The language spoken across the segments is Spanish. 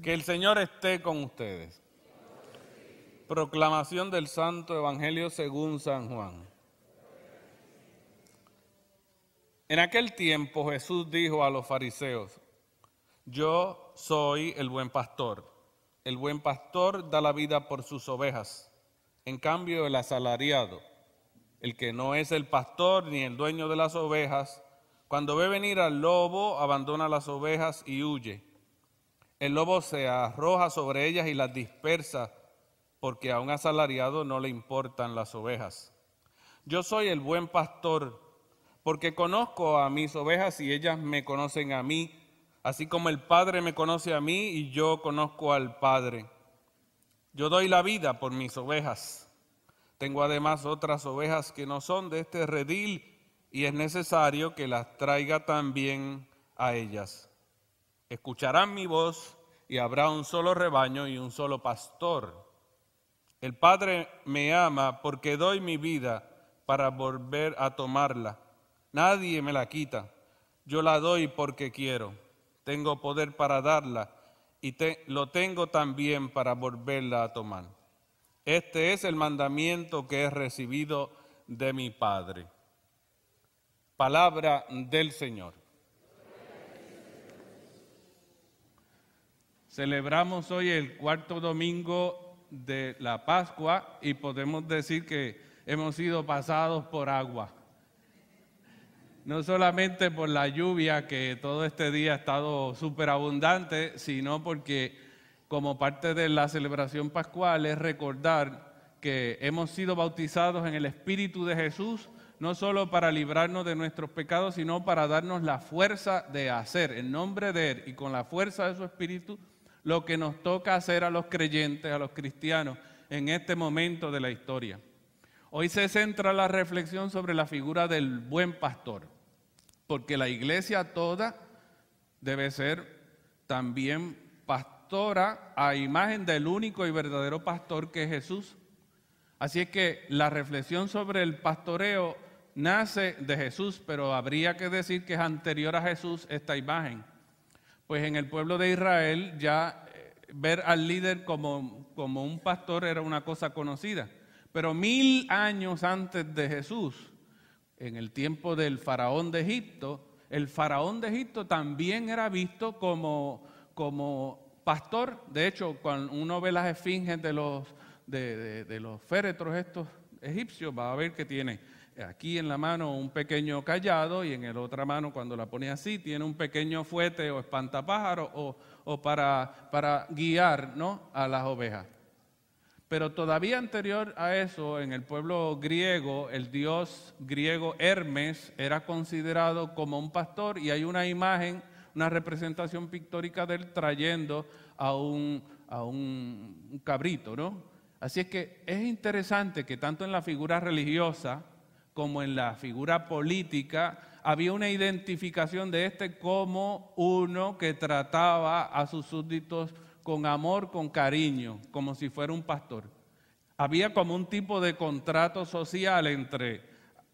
Que el Señor esté con ustedes. Proclamación del Santo Evangelio según San Juan. En aquel tiempo Jesús dijo a los fariseos: Yo soy el buen pastor. El buen pastor da la vida por sus ovejas. En cambio, el asalariado, el que no es el pastor ni el dueño de las ovejas, cuando ve venir al lobo, abandona las ovejas y huye. El lobo se arroja sobre ellas y las dispersa, porque a un asalariado no le importan las ovejas. Yo soy el buen pastor, porque conozco a mis ovejas y ellas me conocen a mí, así como el Padre me conoce a mí y yo conozco al Padre. Yo doy la vida por mis ovejas. Tengo además otras ovejas que no son de este redil y es necesario que las traiga también a ellas. Escucharán mi voz y habrá un solo rebaño y un solo pastor. El Padre me ama porque doy mi vida para volver a tomarla. Nadie me la quita. Yo la doy porque quiero. Tengo poder para darla y lo tengo también para volverla a tomar. Este es el mandamiento que he recibido de mi Padre. Palabra del Señor. Celebramos hoy el cuarto domingo de la Pascua y podemos decir que hemos sido pasados por agua. No solamente por la lluvia, que todo este día ha estado súper abundante, sino porque como parte de la celebración pascual es recordar que hemos sido bautizados en el Espíritu de Jesús, no solo para librarnos de nuestros pecados, sino para darnos la fuerza de hacer, en nombre de Él y con la fuerza de su Espíritu, lo que nos toca hacer a los creyentes, a los cristianos, en este momento de la historia. Hoy se centra la reflexión sobre la figura del buen pastor, porque la iglesia toda debe ser también pastora a imagen del único y verdadero pastor que es Jesús. Así es que la reflexión sobre el pastoreo nace de Jesús, pero habría que decir que es anterior a Jesús esta imagen. Pues en el pueblo de Israel ya ver al líder como un pastor era una cosa conocida. Pero 1000 años antes de Jesús, en el tiempo del faraón de Egipto, el faraón de Egipto también era visto como pastor. De hecho, cuando uno ve las esfinges de los féretros estos egipcios, va a ver que tiene aquí en la mano un pequeño cayado y en la otra mano, cuando la pone así, tiene un pequeño fuete o espantapájaros o para guiar, ¿no?, a las ovejas. Pero todavía anterior a eso, en el pueblo griego, el dios griego Hermes era considerado como un pastor y hay una imagen, una representación pictórica de él trayendo a un cabrito, ¿no? Así es que es interesante que tanto en la figura religiosa como en la figura política había una identificación de este como uno que trataba a sus súbditos con amor, con cariño, como si fuera un pastor. Había como un tipo de contrato social entre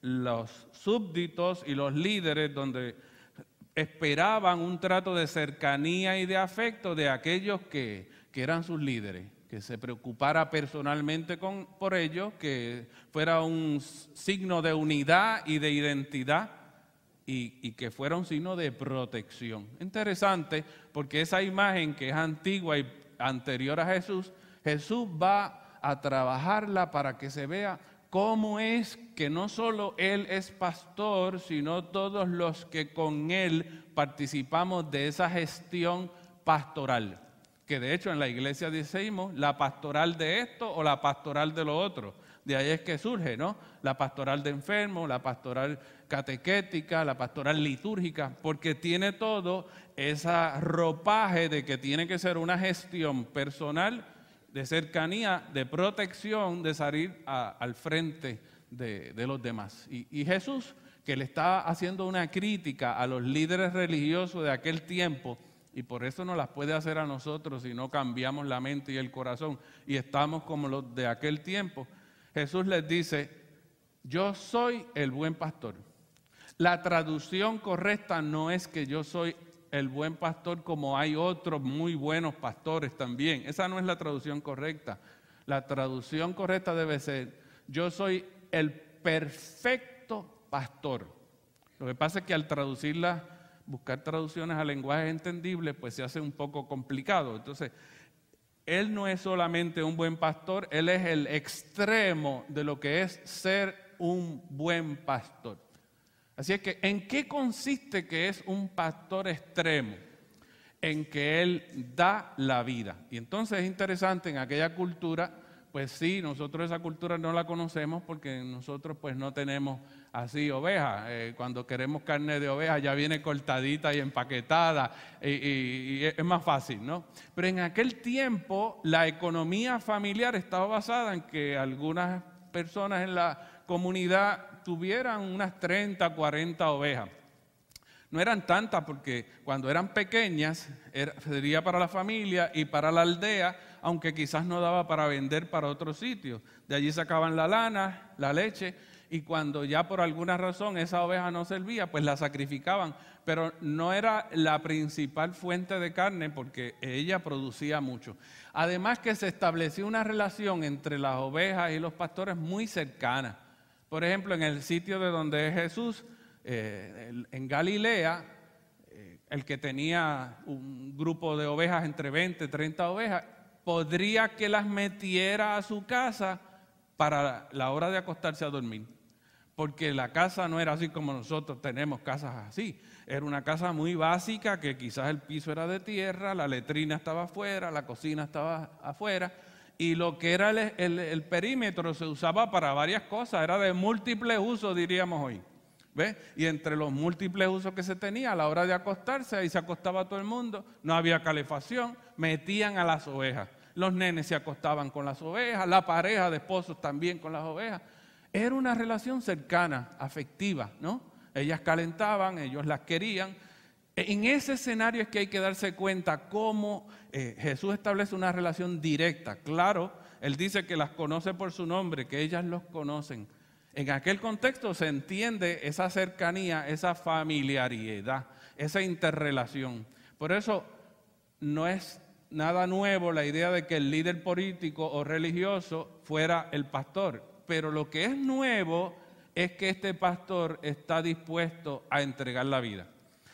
los súbditos y los líderes donde esperaban un trato de cercanía y de afecto de aquellos que eran sus líderes, que se preocupara personalmente por ellos, que fuera un signo de unidad y de identidad y que fuera un signo de protección. Interesante, porque esa imagen que es antigua y anterior a Jesús, Jesús va a trabajarla para que se vea cómo es que no solo Él es pastor, sino todos los que con Él participamos de esa gestión pastoral. Que de hecho en la iglesia decimos la pastoral de esto o la pastoral de lo otro. De ahí es que surge, ¿no?, la pastoral de enfermos, la pastoral catequética, la pastoral litúrgica, porque tiene todo ese ropaje de que tiene que ser una gestión personal, de cercanía, de protección, de salir al frente de los demás. Y Jesús, que le está haciendo una crítica a los líderes religiosos de aquel tiempo, y por eso no las puede hacer a nosotros si no cambiamos la mente y el corazón y estamos como los de aquel tiempo. Jesús les dice: yo soy el buen pastor. La traducción correcta no es que yo soy el buen pastor como hay otros muy buenos pastores también. Esa no es la traducción correcta. La traducción correcta debe ser, yo soy el perfecto pastor. Lo que pasa es que al traducirla, buscar traducciones a lenguajes entendibles, pues se hace un poco complicado. Entonces, Él no es solamente un buen pastor, Él es el extremo de lo que es ser un buen pastor. Así es que, ¿en qué consiste que es un pastor extremo? En que Él da la vida. Y entonces es interesante, en aquella cultura, pues sí, nosotros esa cultura no la conocemos porque nosotros pues no tenemos así ovejas. Cuando queremos carne de oveja ya viene cortadita y empaquetada y es más fácil, ¿no? Pero en aquel tiempo la economía familiar estaba basada en que algunas personas en la comunidad tuvieran unas 30, 40 ovejas. No eran tantas porque cuando eran pequeñas sería para la familia y para la aldea, aunque quizás no daba para vender para otros sitios. De allí sacaban la lana, la leche, y cuando ya por alguna razón esa oveja no servía, pues la sacrificaban. Pero no era la principal fuente de carne porque ella producía mucho. Además que se estableció una relación entre las ovejas y los pastores muy cercana. Por ejemplo, en el sitio de donde es Jesús, en Galilea, el que tenía un grupo de ovejas, entre 20 y 30 ovejas, podría que las metiera a su casa para la hora de acostarse a dormir. Porque la casa no era así como nosotros tenemos casas así. Era una casa muy básica que quizás el piso era de tierra, la letrina estaba afuera, la cocina estaba afuera. Y lo que era el perímetro se usaba para varias cosas, era de múltiples usos, diríamos hoy. ¿Ves? Y entre los múltiples usos que se tenía a la hora de acostarse, ahí se acostaba todo el mundo, no había calefacción, metían a las ovejas. Los nenes se acostaban con las ovejas, la pareja de esposos también con las ovejas. Era una relación cercana, afectiva, ¿no? Ellas calentaban, ellos las querían. En ese escenario es que hay que darse cuenta cómo Jesús establece una relación directa. Claro, Él dice que las conoce por su nombre, que ellas los conocen. En aquel contexto se entiende esa cercanía, esa familiaridad, esa interrelación. Por eso no es nada nuevo la idea de que el líder político o religioso fuera el pastor. Pero lo que es nuevo es que este pastor está dispuesto a entregar la vida.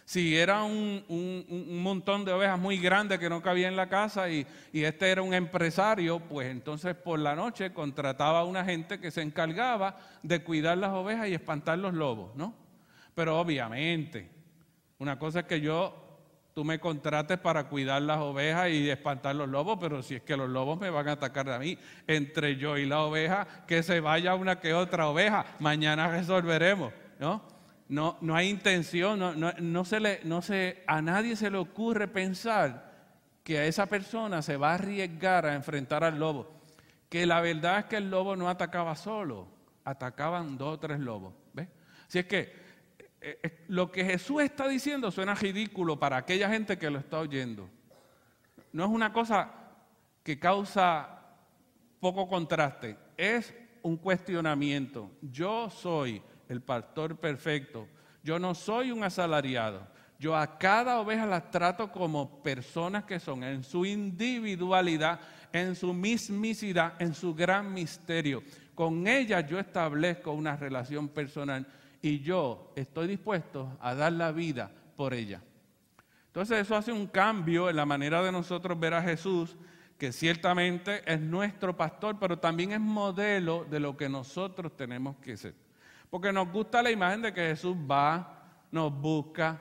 Si era un montón de ovejas muy grande que no cabía en la casa y este era un empresario, pues entonces por la noche contrataba a una gente que se encargaba de cuidar las ovejas y espantar los lobos, ¿no? Pero obviamente, una cosa es que tú me contrates para cuidar las ovejas y espantar los lobos, pero si es que los lobos me van a atacar a mí, entre yo y la oveja, que se vaya una que otra oveja, mañana resolveremos, ¿no? No hay intención, a nadie se le ocurre pensar que a esa persona se va a arriesgar a enfrentar al lobo. Que la verdad es que el lobo no atacaba solo, atacaban 2 o 3 lobos. ¿Ves? Así es que lo que Jesús está diciendo suena ridículo para aquella gente que lo está oyendo. No es una cosa que causa poco contraste, es un cuestionamiento. Yo soy el pastor perfecto. Yo no soy un asalariado. Yo a cada oveja las trato como personas que son, en su individualidad, en su mismicidad, en su gran misterio. Con ellas yo establezco una relación personal y yo estoy dispuesto a dar la vida por ella. Entonces eso hace un cambio en la manera de nosotros ver a Jesús, que ciertamente es nuestro pastor, pero también es modelo de lo que nosotros tenemos que ser. Porque nos gusta la imagen de que Jesús va, nos busca,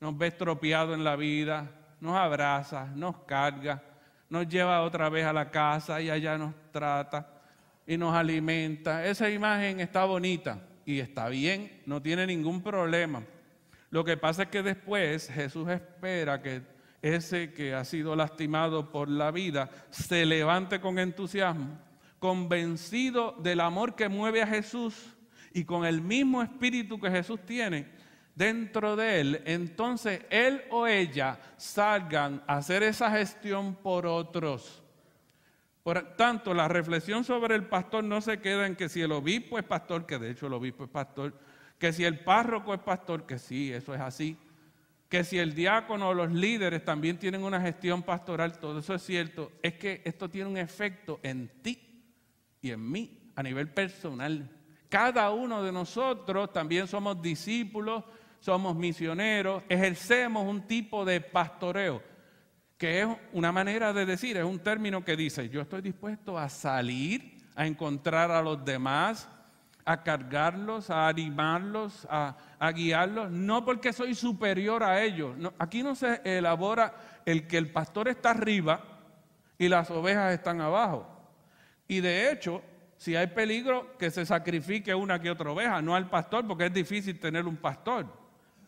nos ve estropeado en la vida, nos abraza, nos carga, nos lleva otra vez a la casa y allá nos trata y nos alimenta. Esa imagen está bonita y está bien, no tiene ningún problema. Lo que pasa es que después Jesús espera que ese que ha sido lastimado por la vida se levante con entusiasmo, convencido del amor que mueve a Jesús, y con el mismo espíritu que Jesús tiene dentro de él, entonces él o ella salgan a hacer esa gestión por otros. Por tanto, la reflexión sobre el pastor no se queda en que si el obispo es pastor, que de hecho el obispo es pastor, que si el párroco es pastor, que sí, eso es así. que si el diácono o los líderes también tienen una gestión pastoral, todo eso es cierto, es que esto tiene un efecto en ti y en mí a nivel personal. Cada uno de nosotros también somos discípulos, somos misioneros, ejercemos un tipo de pastoreo, que es una manera de decir, es un término que dice, yo estoy dispuesto a salir, a encontrar a los demás, a cargarlos, a animarlos, a guiarlos, no porque soy superior a ellos. No, aquí no se elabora el que el pastor está arriba y las ovejas están abajo. Y de hecho, si hay peligro, que se sacrifique una que otra oveja, no al pastor, porque es difícil tener un pastor.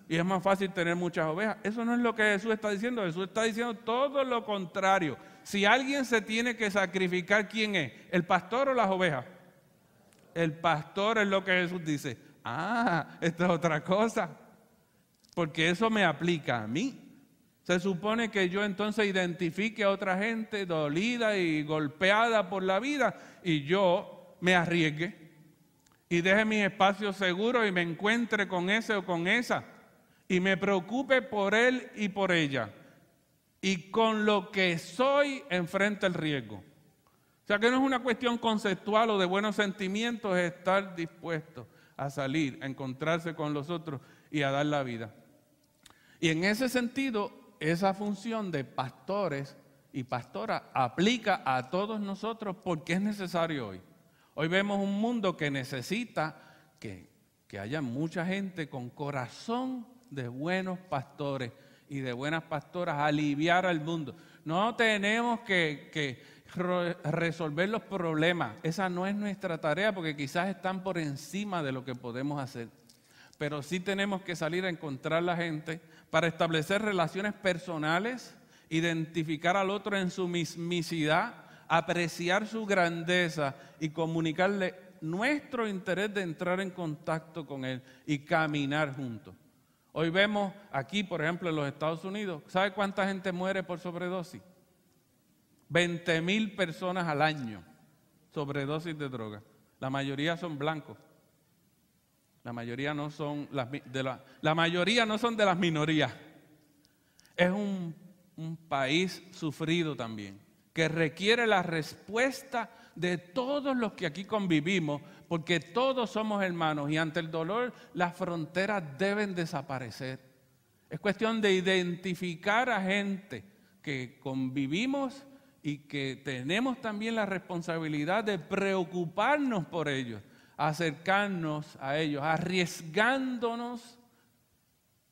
Y es más fácil tener muchas ovejas. Eso no es lo que Jesús está diciendo. Jesús está diciendo todo lo contrario. Si alguien se tiene que sacrificar, ¿quién es? ¿El pastor o las ovejas? El pastor es lo que Jesús dice. Ah, esto es otra cosa. Porque eso me aplica a mí. Se supone que yo entonces identifique a otra gente dolida y golpeada por la vida y yo me arriesgue y deje mis espacios seguros y me encuentre con ese o con esa y me preocupe por él y por ella y con lo que soy enfrente el riesgo. O sea que no es una cuestión conceptual o de buenos sentimientos, es estar dispuesto a salir, a encontrarse con los otros y a dar la vida. Y en ese sentido, esa función de pastores y pastoras aplica a todos nosotros porque es necesario hoy. Hoy vemos un mundo que necesita que haya mucha gente con corazón de buenos pastores y de buenas pastoras a aliviar al mundo. No tenemos que resolver los problemas. Esa no es nuestra tarea porque quizás están por encima de lo que podemos hacer. Pero sí tenemos que salir a encontrar la gente para establecer relaciones personales, identificar al otro en su mismicidad, apreciar su grandeza y comunicarle nuestro interés de entrar en contacto con él y caminar juntos. Hoy vemos aquí, por ejemplo, en los Estados Unidos, ¿sabe cuánta gente muere por sobredosis? 20,000 personas al año, sobredosis de droga. La mayoría son blancos. La mayoría no son la mayoría no son de las minorías. Es un país sufrido también, que requiere la respuesta de todos los que aquí convivimos, porque todos somos hermanos y ante el dolor las fronteras deben desaparecer. Es cuestión de identificar a gente que convivimos y que tenemos también la responsabilidad de preocuparnos por ellos, acercarnos a ellos, arriesgándonos,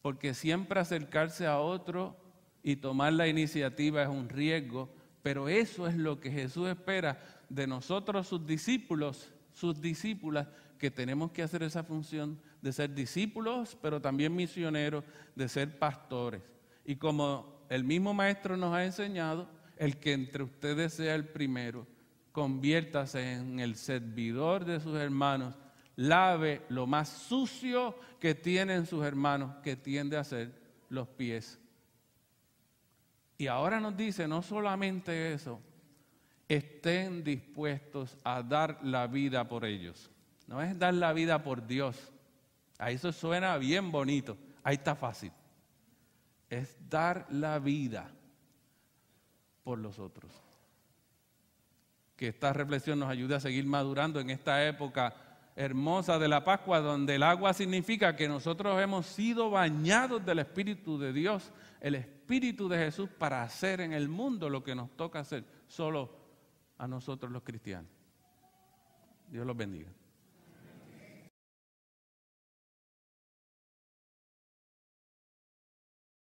porque siempre acercarse a otro y tomar la iniciativa es un riesgo, pero eso es lo que Jesús espera de nosotros, sus discípulos, sus discípulas, que tenemos que hacer esa función de ser discípulos, pero también misioneros, de ser pastores. Y como el mismo Maestro nos ha enseñado, el que entre ustedes sea el primero, conviértase en el servidor de sus hermanos, lave lo más sucio que tienen sus hermanos, que tiende a ser los pies. Y ahora nos dice, no solamente eso, estén dispuestos a dar la vida por ellos. No es dar la vida por Dios. Ahí eso suena bien bonito, ahí está fácil. Es dar la vida por los otros. Que esta reflexión nos ayude a seguir madurando en esta época hermosa de la Pascua, donde el agua significa que nosotros hemos sido bañados del Espíritu de Dios, el Espíritu de Jesús, para hacer en el mundo lo que nos toca hacer solo a nosotros los cristianos. Dios los bendiga.